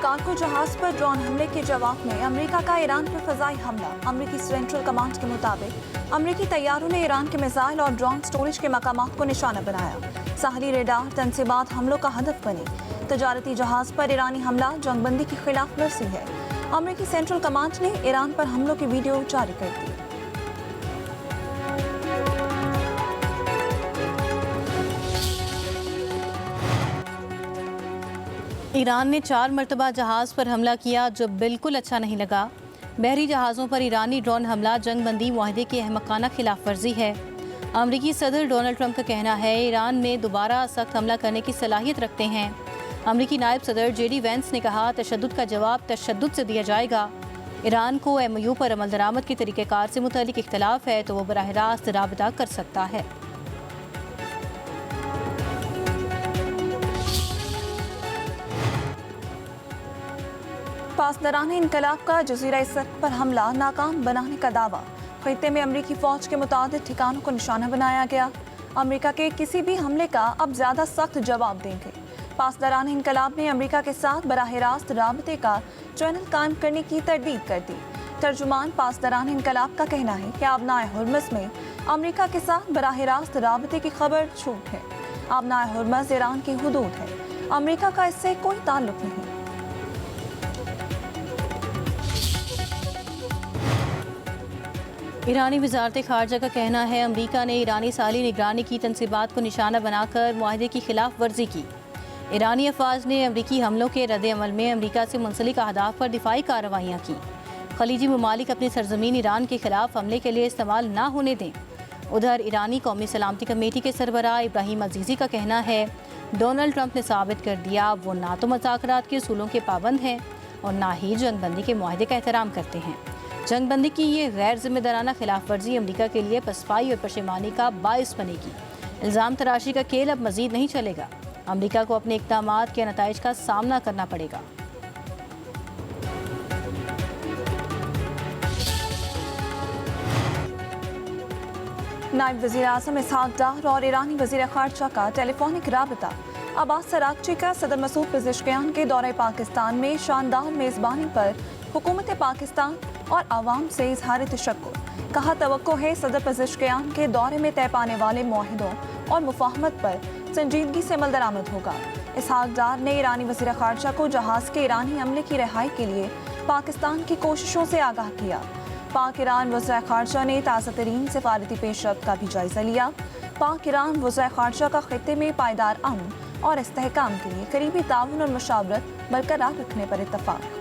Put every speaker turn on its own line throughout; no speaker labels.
Cargo जहाज पर drone हमले के जवाब में अमेरिका का ईरान पर फजाई हमला। अमेरिकी सेंट्रल कमांड के मुताबिक अमेरिकी तैयारों ने ईरान के मिसाइल और ड्रोन स्टोरेज के मकामात को निशाना बनाया। साहली रेडार तनसीबात हमलों का हदफ बनी। तजारती जहाज पर ईरानी हमला जंगबंदी की खिलाफ वर्जी है। अमेरिकी सेंट्रल कमांड ने ईरान पर हमलों की वीडियो जारी कर दी।
ईरान ने 4 मरतबा जहाज़ पर हमला किया जो बिल्कुल अच्छा नहीं लगा। बहरी जहाज़ों पर ईरानी ड्रोन हमला जंगबंदी मुआहदे की अहमकाना खिलाफ वर्जी है। अमरीकी सदर डोनाल्ड ट्रंप का कहना है ईरान में दोबारा सख्त हमला करने की सलाहियत रखते हैं। अमरीकी नायब सदर JD वैंस ने कहा तशद्दुद का जवाब तशद्दुद से दिया जाएगा। ईरान को MOU पर अमल दरामद के तरीक़ेकार से मुतल्लिक इख्तलाफ है तो वो बराह रास्त राबता कर सकता है।
पासदारान इनकलाब का जज़ीरा सर्क पर हमला नाकाम बनाने का दावा। खित्ते में अमरीकी फ़ौज के मुतादिद ठिकानों को निशाना बनाया गया। अमरीका के किसी भी हमले का अब ज़्यादा सख्त जवाब देंगे। पासदारान इनकलाब ने अमरीका के साथ बराह रास्त राबते का चैनल कायम करने की तरदीद कर दी। तर्जुमान पासदारान इनकलाब का कहना है कि आबनाए हुर्मुज़ में अमरीका के साथ बराह रास्त राबते की खबर झूठ है। आबनाए हुर्मुज़ ईरान की हुदूद है। अमरीका का इससे कोई ताल्लुक नहीं।
ईरानी वज़ारत ख़ारजा का कहना है अमरीका ने ईरानी साली निगरानी की तनसीबात को निशाना बनाकर मुआहदे की खिलाफ वर्जी की। ईरानी अफवाज ने अमरीकी हमलों के रद्द-ए-अमल में अमरीका से मुंसलिक अहदाफ पर दिफाई कार्रवाइयाँ की। खलीजी ममालिक अपनी सरजमीन ईरान के खिलाफ हमले के लिए इस्तेमाल ना होने दें। उधर ईरानी कौमी सलामती कमेटी के सरबराह इब्राहिम अजीज़ी का कहना है डोनाल्ड ट्रंप ने साबित कर दिया वो ना तो मुज़ाकरात के उसूलों के पाबंद हैं और ना ही जंगबंदी के मुआहदे का एहतराम करते हैं। जंगबंदी की ये गैर जिम्मेदाराना खिलाफ वर्जी अमरीका के लिए पसपाई और पशेमानी का बायस बनेगी। इल्ज़ाम तराशी का खेल अब मजीद नहीं चलेगा। अमरीका को अपने इक़दामात के नताइज का सामना करना पड़ेगा।
नायब वज़ीर आज़म इसहाक डार और ईरानी वज़ीर ख़ारजा का टेलीफोनिक राबता। अब्बास अराग़ची का सदर मसूद पेज़ेश्कियान के दौरे पाकिस्तान में शानदार मेज़बानी पर हुकूमत पाकिस्तान और आवाम से इजहार तशक्कुर। कहा तवक्को है सदर पेज़ेश्कियान के दौरे में तय पाने वाले मुआहिदों और मुफाहमत पर संजीदगी से अमल दरामद होगा। इसहाक डार ने ईरानी वज़ीर ख़ारजा को जहाज़ के ईरानी अमले की रिहाई के लिए पाकिस्तान की कोशिशों से आगाह किया। पाक ईरान वज़ीर ख़ारजा ने ताज़ा तरीन सिफारती पेशरफ्त का भी जायज़ा लिया। पाक ईरान वज़ीर ख़ारजा का खित्ते में पायदार अमन और इस्तेहकाम के लिए करीबी ताउन और मुशावरत बरकरार रखने पर इत्तफ़ाक़।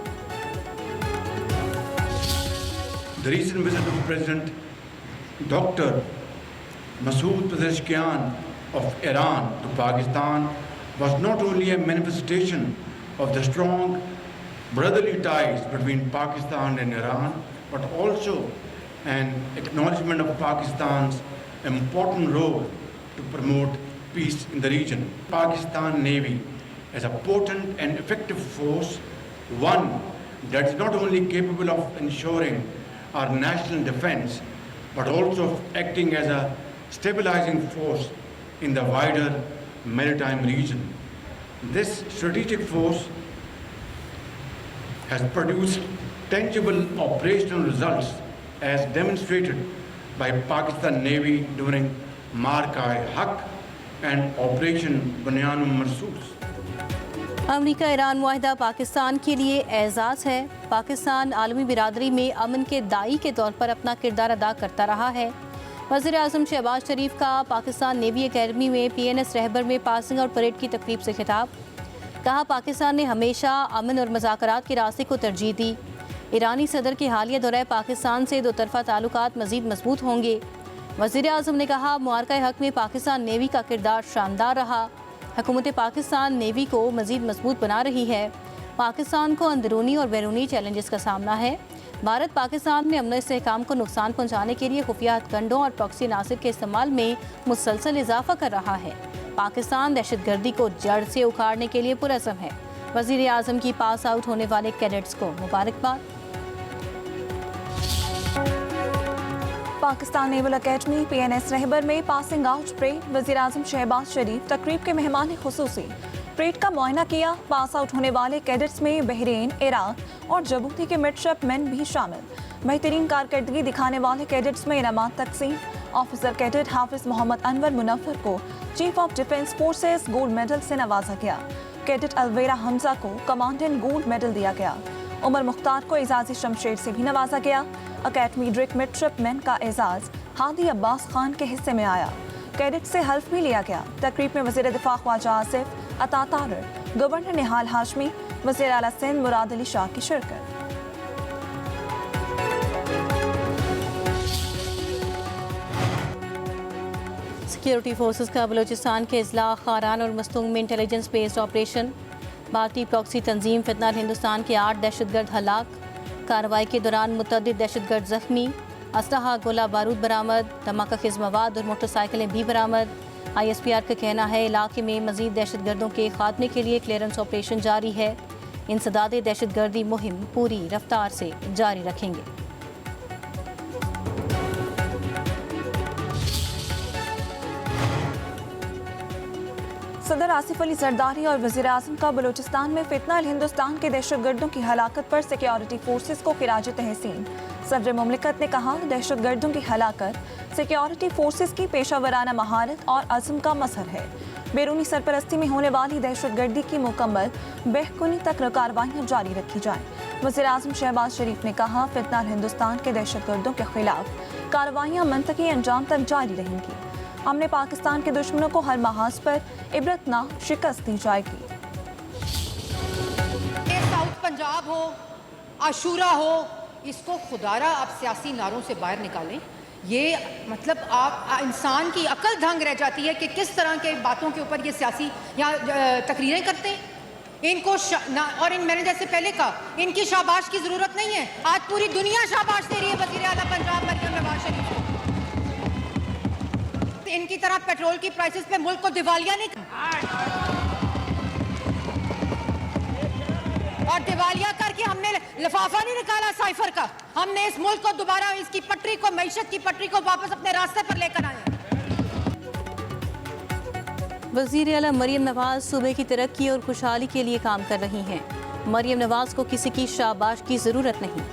The recent visit of President Dr. Masood Pezeshkian of Iran to Pakistan was not only a manifestation of the strong brotherly ties between Pakistan and Iran, but also an acknowledgement of Pakistan's important role to promote peace in the region. Pakistan Navy is a potent and effective force, one that is not only capable of ensuring our national defense, but also of acting as a stabilizing force in the wider maritime region. This strategic force has produced tangible operational results as demonstrated by Pakistan Navy during Mark-e-Haq and Operation Bunyan Marsus.
अमरीका ईरान मुआहिदा पाकिस्तान के लिए एजाज़ है। पाकिस्तान आलमी बिरादरी में अमन के दाई के तौर पर अपना किरदार अदा करता रहा है। वज़ीर आज़म शहबाज शरीफ का पाकिस्तान नेवी अकेडमी में PNS रहबर में पासिंग आउट परेड की तकरीब से खिताब। कहा पाकिस्तान ने हमेशा अमन और मुज़ाकरात के रास्ते को तरजीह दी। ईरानी सदर के हालिया दौरे पाकिस्तान से दो तरफ़ा ताल्लुकात मज़ीद मजबूत होंगे। वज़ीर आज़म ने कहा मुआरका-ए-हक़ में पाकिस्तान नेवी का किरदार शानदार रहा। हुकूमत पाकिस्तान नेवी को मज़ीद मजबूत बना रही है। पाकिस्तान को अंदरूनी और बैरूनी चैलेंजेस का सामना है। भारत पाकिस्तान में अमन इस्तेहकाम को नुकसान पहुँचाने के लिए खुफिया हथकंडों और प्रॉक्सी अनासिर के इस्तेमाल में मुसलसल इजाफा कर रहा है। पाकिस्तान दहशतगर्दी को जड़ से उखाड़ने के लिए पुरअज़म है। वज़ीर आज़म की पास आउट होने वाले कैडेट्स को मुबारकबाद।
पाकिस्तान नेवल अकेडमी PNS रहबर में पासिंग आउट परेड। वज़ीर आज़म शहबाज शरीफ तकरीब के मेहमान खुसूसी। परेड का मुआयना किया। पास आउट होने वाले कैडेट्स में बहरीन, इराक और जबूती के मिडशिपमैन भी शामिल। बेहतरीन कारकर्दगी दिखाने वाले कैडेट्स में इनामात तकसीम। ऑफिसर कैडेट हाफिज मोहम्मद अनवर मुनव्वर को chief of defence forces gold medal से नवाजा गया। कैडेट अलवेरा हमजा को कमांडेंट गोल्ड मेडल दिया गया। उमर मुख्तार को एजाजी शमशेर से भी नवाजा गया। अकेडमी ड्रिक मिडशिपमैन का एजाज हादी अब्बास खान के हिस्से में आया। कैडेट से हल्फ भी लिया गया। तकरीब में वज़ीर दिफा ख्वाजा आसिफ, अता तारर, गवर्नर निहाल हाशमी, वज़ीर आला सिंध मुराद अली शाह की शिरकत।
सिक्योरिटी फोर्सेस का बलूचिस्तान के अजला खारान और मस्तूंग में इंटेलिजेंस बेस्ड ऑपरेशन। भारतीय प्रॉक्सी तंजीम फितनाल हिंदुस्तान के 8 दहशतगर्द हलाक। कार्रवाई के दौरान मुतअद्दिद दहशतगर्द जख्मी। असलहा, गोला बारूद बरामद। धमाका खेज मवाद और मोटरसाइकिलें भी बरामद। ISPR का कहना है इलाके में मजीद दहशतगर्दों के खात्मे के लिए क्लियरेंस ऑपरेशन जारी है। इंसदाद दहशतगर्दी मुहिम पूरी रफ्तार से जारी रखेंगे।
सदर आसिफ अली जरदारी और वज़ीर आज़म का बलूचिस्तान में फितनाल हिंदुस्तान के दहशतगर्दों की हलाकत पर सिक्योरिटी फोर्सेस को खिराज तहसीन। सदर मुमलिकत ने कहा दहशतगर्दों की हलाकत सिक्योरिटी फोर्सेस की पेशा वराना महारत और अज़्म का मसर है। बैरूनी सरपरस्ती में होने वाली दहशतगर्दी की मुकम्मल बहकुनी तक कार्रवाइयाँ जारी रखी जाएँ। वज़ीर आज़म शहबाज शरीफ ने कहा फितनाल हिंदुस्तान के दहशतगर्दों के खिलाफ कार्रवाइयाँ मंतकी अंजाम तक जारी रहेंगी। हमने पाकिस्तान के दुश्मनों को हर महाज पर इबरतनाक शिकस्त दी जाएगी।
साउथ पंजाब हो, आशूरा हो, इसको खुदारा आप सियासी नारों से बाहर निकालें। ये मतलब आप इंसान की अकल दंग रह जाती है कि किस तरह के बातों के ऊपर ये सियासी या तकरीरें करते हैं। इनको और मैंने जैसे पहले कहा, इनकी शाबाश की जरूरत नहीं है। आज पूरी दुनिया शाबाश दे रही है वज़ीर आला पंजाब मरियम नवाज शरीफ को। इनकी तरह पेट्रोल की प्राइसेस पे मुल्क को दिवालिया नहीं और दिवालिया करके हमने लिफाफा नहीं निकाला साइफर का। हमने इस मुल्क को दोबारा इसकी पटरी को, मईशत की पटरी को वापस अपने रास्ते पर लेकर आए।
वज़ीर आला मरियम नवाज सूबे की तरक्की और खुशहाली के लिए काम कर रही हैं। मरियम नवाज को किसी की शाबाश की ज़रूरत नहीं,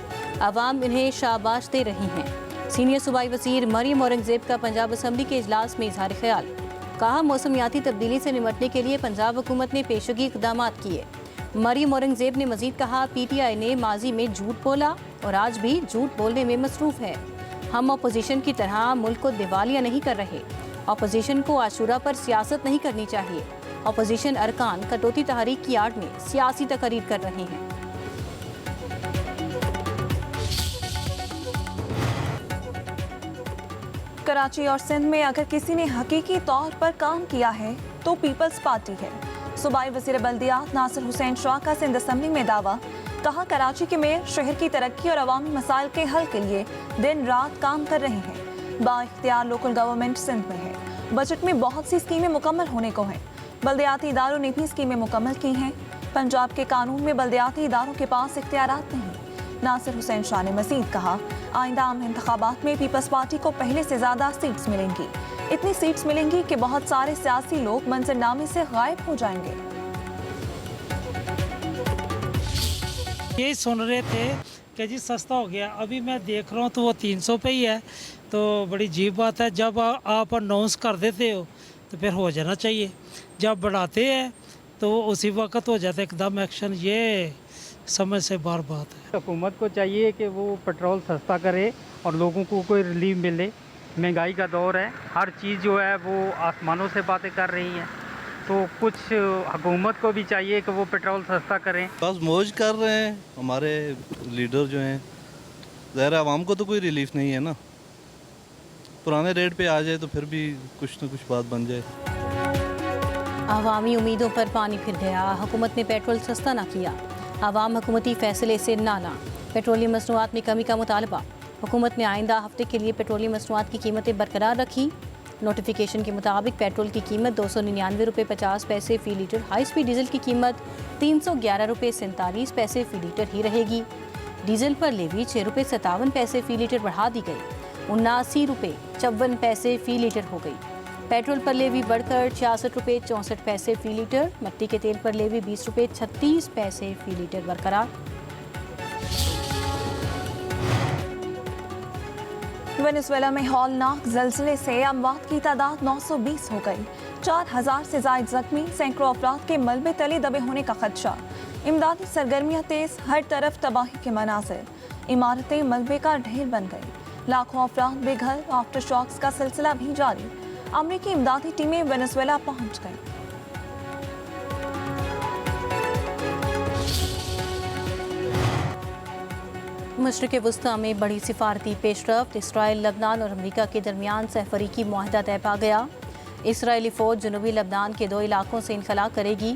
अवाम इन्हें शाबाश दे रही हैं। सीनियर सूबाई वज़ीर मरियम औरंगज़ेब का पंजाब असम्बली के इजलास में इजहार ख्याल। कहा मौसमियाती तब्दीली से निपटने के लिए पंजाब हुकूमत ने पेशगी इक़दाम किए। मरियम औरंगज़ेब ने मज़ीद कहा PTI ने माजी में झूठ बोला और आज भी झूठ बोलने में मसरूफ़ है। हम अपोजिशन की तरह मुल्क को दिवालिया नहीं कर रहे। अपोजिशन को आशूरा पर सियासत नहीं करनी चाहिए। अपोजिशन अरकान कटौती तहरीक की आड़ में सियासी तकरीर कर रहे हैं।
कराची और सिंध में अगर किसी ने हकीकी तौर पर काम किया है तो पीपल्स पार्टी है। सूबाई वज़ीर बल्दियात नासिर हुसैन शाह का सिंध असम्बली में दावा। कहा कराची के मेयर शहर की तरक्की और अवामी मसाइल के हल के लिए दिन रात काम कर रहे हैं। बाइख्तियार लोकल गवर्नमेंट सिंध में है। बजट में बहुत सी स्कीमें मुकम्मल होने को हैं। बल्दियाती इदारों ने भी स्कीमें मुकम्मल की हैं। पंजाब के कानून में बल्दियाती इदारों के पास इख्तियारात नहीं। नासिर हुसैन शाह ने मज़ीद कहा आइंदा आम इंतखाबात में पीपल्स पार्टी को पहले से ज़्यादा सीट्स मिलेंगी। इतनी सीट्स मिलेंगी कि बहुत सारे सियासी लोग मंजरनामे से गायब हो जाएंगे।
यही सुन रहे थे कि जी सस्ता हो गया। अभी मैं देख रहा हूँ तो वो 300 पे ही है। तो बड़ी अजीब बात है, जब आप अनाउंस कर देते हो तो फिर हो जाना चाहिए। जब बढ़ाते हैं तो उसी वक्त हो जाता है एकदम एक्शन। ये समझ से बार बात है।
हुकूमत को चाहिए कि वो पेट्रोल सस्ता करे और लोगों को कोई रिलीफ मिले। महंगाई का दौर है, हर चीज़ जो है वो आसमानों से बातें कर रही हैं। तो कुछ हुकूमत को भी चाहिए कि वो पेट्रोल सस्ता करें।
बस मौज कर रहे हैं हमारे लीडर जो हैं। ज़ाहिर आवाम को तो कोई रिलीफ नहीं है ना। पुराने रेट पे आ जाए तो फिर भी कुछ न कुछ बात बन जाए।
अवामी उम्मीदों पर पानी फिर गया। हुकूमत ने पेट्रोल सस्ता ना किया। अवाम हुकूमती फैसले से नाला। पेट्रोलियम मसनूआत में कमी का मुतालबा। हुकूमत ने आइंदा हफ्ते के लिए पेट्रोलियम मसनूआत की कीमतें बरकरार रखी। नोटिफिकेशन के मुताबिक पेट्रोल की कीमत 299 रुपये 50 पैसे फ़ी लीटर, हाई स्पीड डीजल की कीमत 311 रुपये 47 पैसे फ़ी लीटर ही रहेगी। डीजल पर लेवी 6 रुपये 57 पैसे फ़ी लीटर बढ़ा दी गई। ₹79.54 फी लीटर हो गई। पेट्रोल पर लेवी बढ़कर ₹66.64 फी लीटर, मिट्टी के तेल पर लेवी ₹20.36 फी लीटर बरकरार।
वेनेजुएला में हौलनाक जल्जले से अमवात की तादाद 920 हो गई। 4000 से जायद जख्मी, सैकड़ों अफराद के मलबे तले दबे होने का खदशा। इमदादी सरगर्मियां तेज, हर तरफ तबाही के मनाजिर। इमारतें मलबे का ढेर बन गई, लाखों अफराद बेघर। आफ्टर शॉक्स का सिलसिला भी जारी। अमरीकी इमदादी टीमें वेनेजुएला पहुंच गईं।
मशरिक़ वस्ता में बड़ी सिफारती पेशरफ्त, इसराइल, लबनान और अमरीका के दरमियान सहफरीकी मुआहदा तय पा गया। इसराइली फ़ौज जनूबी लबनान के 2 इलाकों से इनखला करेगी।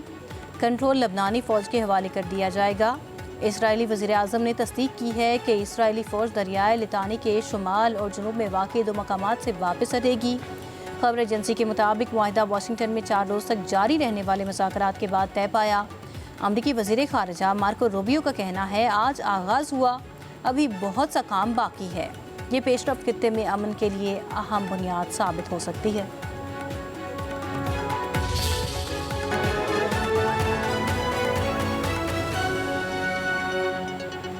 कंट्रोल लबनानी फ़ौज के हवाले कर दिया जाएगा। इसराइली वज़ीर आज़म ने तस्दीक की है कि इसराइली फ़ौज दरियाए लितानी के शुमाल और जनूब में वाक़ 2 मकामात से वापस हटेगी। खबर एजेंसी के मुताबिक मुआहदा वाशिंगटन में 4 रोज़ तक जारी रहने वाले मुज़ाकरात के बाद तय पाया। अमरीकी वज़ीर ख़ारिजा मार्को रूबियो का कहना है, आज आगाज़ हुआ, अभी बहुत सा काम बाकी है। ये पेशरफ्त खित्ते में अमन के लिए अहम बुनियाद साबित हो सकती है।